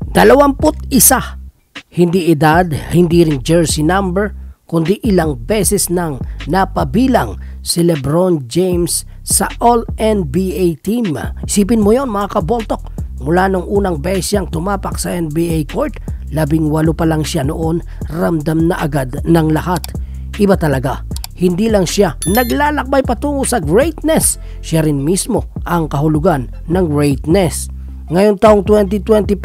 21. Hindi edad, hindi rin jersey number, kundi ilang beses nang napabilang si LeBron James sa All-NBA team. Isipin mo yon mga kaboltok, mula nung unang beses siyang tumapak sa NBA court, 18 pa lang siya noon, ramdam na agad ng lahat. Iba talaga, hindi lang siya naglalakbay patungo sa greatness, siya rin mismo ang kahulugan ng greatness. Ngayong taong 2025,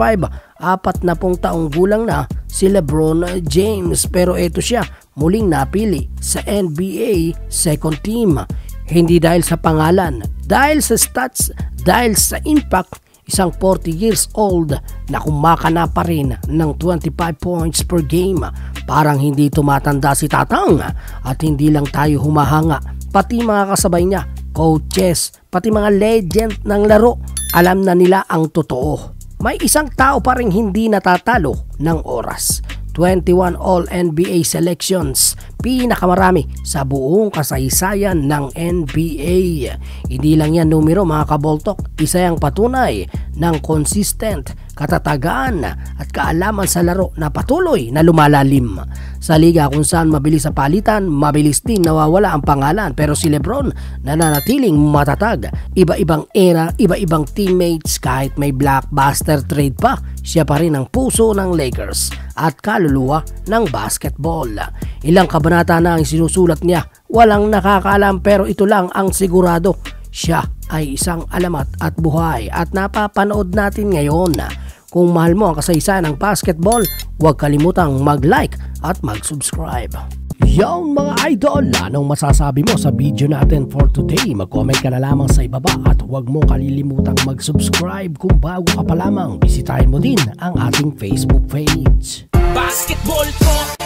40 taong gulang na si LeBron James, pero eto siya muling napili sa NBA second team. Hindi dahil sa pangalan, dahil sa stats, dahil sa impact, isang 40 years old na kumakana pa rin ng 25 points per game. Parang hindi tumatanda si Tatang, at hindi lang tayo humahanga, pati mga kasabay niya, coaches, pati mga legend ng laro, alam na nila ang totoo. May isang tao pa rin hindi natatalo ng oras. 21 All-NBA selections, pinakamarami sa buong kasaysayan ng NBA. Hindi lang yan numero mga kaboltok, isa yang patunay ng consistent, katatagan at kaalaman sa laro na patuloy na lumalalim. Sa liga kung saan mabilis sa palitan, mabilis din nawawala ang pangalan, pero si LeBron nananatiling matatag. Iba-ibang era, iba-ibang teammates, kahit may blockbuster trade pa, siya pa rin ang puso ng Lakers at kaluluwa ng basketball. Ilang kabanata na ang sinusulat niya, walang nakakaalam, pero ito lang ang sigurado, siya ay isang alamat at buhay at napapanood natin ngayon. Kung mahal mo ang kasaysayan ng basketball, huwag kalimutang mag-like at mag-subscribe. Yon mga idol, anong masasabi mo sa video natin for today? Mag-comment ka na lamang sa ibaba at huwag mo kalilimutang mag-subscribe. Kung bago ka pa lamang, bisitahin mo din ang ating Facebook page. Basketball Talk.